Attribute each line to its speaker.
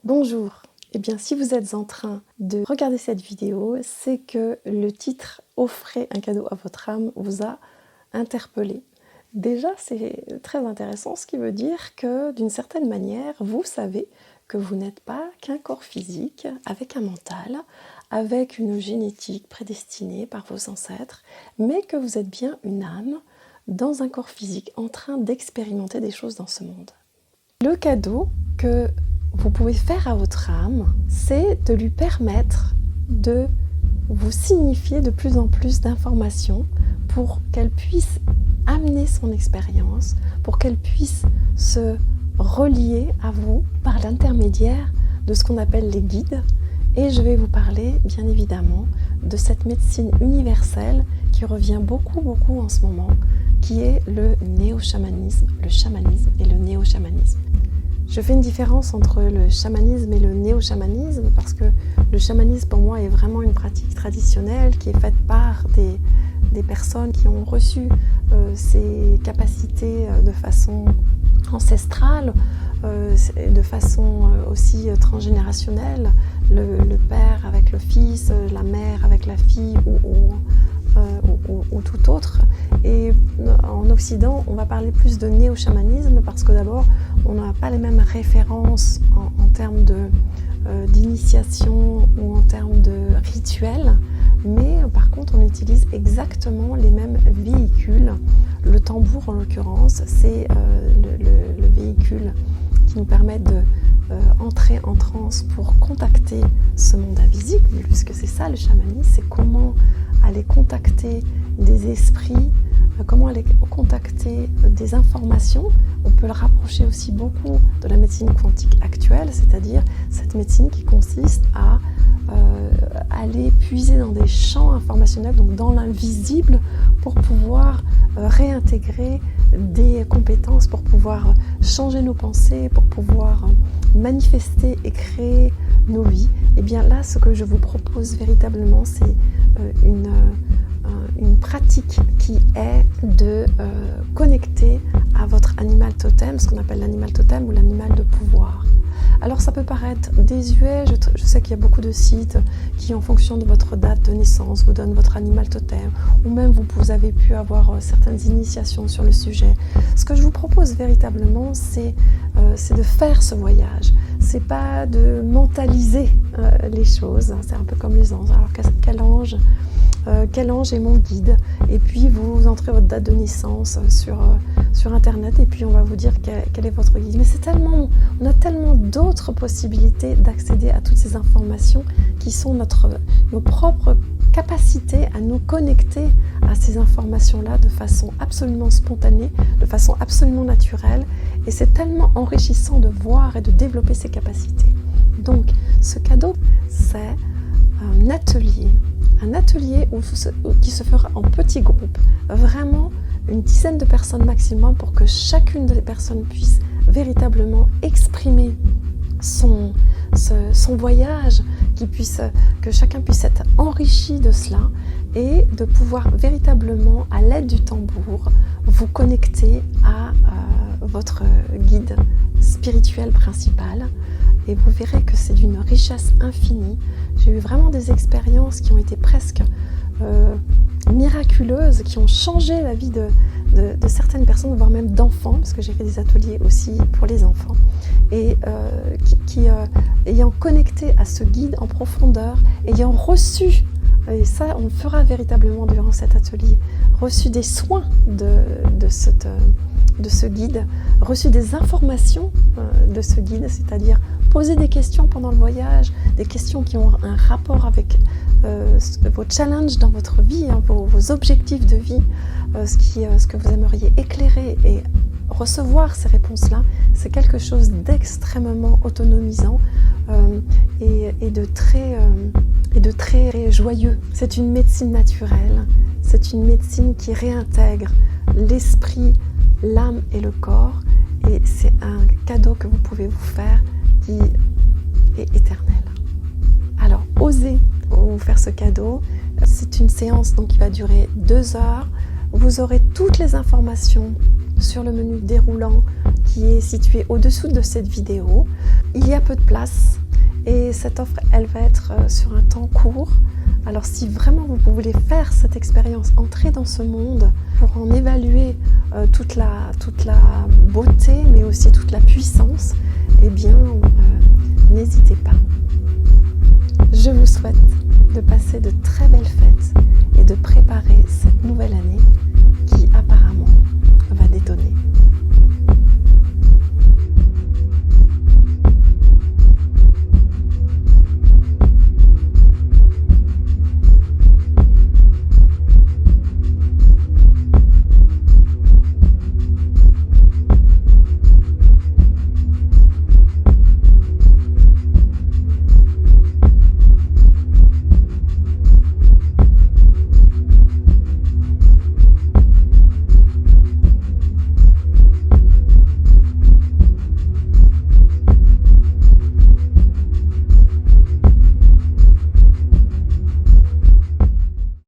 Speaker 1: Bonjour. Eh bien, si vous êtes en train de regarder cette vidéo, c'est que le titre « Offrez un cadeau à votre âme » vous a interpellé. Déjà, c'est très intéressant, ce qui veut dire que, d'une certaine manière, vous savez que vous n'êtes pas qu'un corps physique avec un mental, avec une génétique prédestinée par vos ancêtres, mais que vous êtes bien une âme dans un corps physique en train d'expérimenter des choses dans ce monde. Le cadeau que vous pouvez faire à votre âme, c'est de lui permettre de vous signifier de plus en plus d'informations pour qu'elle puisse amener son expérience, pour qu'elle puisse se relier à vous par l'intermédiaire de ce qu'on appelle les guides. Et je vais vous parler, bien évidemment, de cette médecine universelle qui revient beaucoup en ce moment, qui est le néo-chamanisme, le chamanisme et le néo-chamanisme. Je fais une différence entre le chamanisme et le néo-chamanisme parce que le chamanisme pour moi est vraiment une pratique traditionnelle qui est faite par des personnes qui ont reçu ces capacités de façon ancestrale, de façon aussi transgénérationnelle, le père avec le fils, la mère avec la fille ou tout autre. Et en Occident, on va parler plus de néo-chamanisme parce que d'abord, on n'a pas les mêmes références en termes d'initiation ou en termes de rituels, mais par contre, on utilise exactement les mêmes véhicules. Le tambour, en l'occurrence, c'est le véhicule qui nous permet d'entrer en transe pour contacter ce monde invisible, puisque c'est ça le chamanisme, c'est comment aller contacter des esprits, comment aller contacter des informations. On peut le rapprocher aussi beaucoup de la médecine quantique actuelle, c'est-à-dire cette médecine qui consiste à aller puiser dans des champs informationnels, donc dans l'invisible, pour pouvoir réintégrer des compétences, pour pouvoir changer nos pensées, pour pouvoir manifester et créer nos vies. Et bien là, ce que je vous propose véritablement, c'est une pratique qui est de connecter à votre animal totem, ce qu'on appelle l'animal totem ou l'animal de pouvoir. Alors ça peut paraître désuet, je sais qu'il y a beaucoup de sites qui en fonction de votre date de naissance vous donnent votre animal totem, ou même vous avez pu avoir certaines initiations sur le sujet. Ce que je vous propose véritablement, c'est de faire ce voyage. C'est pas de mentaliser les choses, c'est un peu comme les anges. Alors quel ange est mon guide? Et puis vous entrez votre date de naissance sur internet et puis on va vous dire quel est votre guide. Mais on a tellement d'autres possibilités d'accéder à toutes ces informations qui sont nos propres capacités à nous connecter à ces informations-là de façon absolument spontanée, de façon absolument naturelle. Et c'est tellement enrichissant de voir et de développer ces capacités. Donc ce cadeau, c'est un atelier qui se fera en petits groupes, vraiment une dizaine de personnes maximum pour que chacune des personnes puisse véritablement exprimer son voyage, que chacun puisse être enrichi de cela et de pouvoir véritablement, à l'aide du tambour, vous connecter à votre guide spirituel principal. Et vous verrez que c'est d'une richesse infinie. J'ai eu vraiment des expériences qui ont été presque miraculeuses, qui ont changé la vie de certaines personnes, voire même d'enfants, parce que j'ai fait des ateliers aussi pour les enfants, et ayant connecté à ce guide en profondeur, ayant reçu, et ça on le fera véritablement durant cet atelier, reçu des soins de ce guide, reçu des informations de ce guide, c'est-à-dire poser des questions pendant le voyage, des questions qui ont un rapport avec vos challenges dans votre vie, vos objectifs de vie, ce que vous aimeriez éclairer, et recevoir ces réponses-là, c'est quelque chose d'extrêmement autonomisant et de très joyeux. C'est une médecine naturelle, c'est une médecine qui réintègre l'esprit, l'âme et le corps, et c'est un cadeau que vous pouvez vous faire qui est éternel. Alors, osez vous faire ce cadeau. C'est une séance donc qui va durer 2 heures. Vous aurez toutes les informations sur le menu déroulant qui est situé au-dessous de cette vidéo. Il y a peu de place et cette offre, elle va être sur un temps court. Alors si vraiment vous voulez faire cette expérience, entrer dans ce monde pour en évaluer toute la beauté, mais aussi toute la puissance, eh bien, n'hésitez pas. Je vous souhaite de passer de très belles fêtes et de préparer cette nouvelle année qui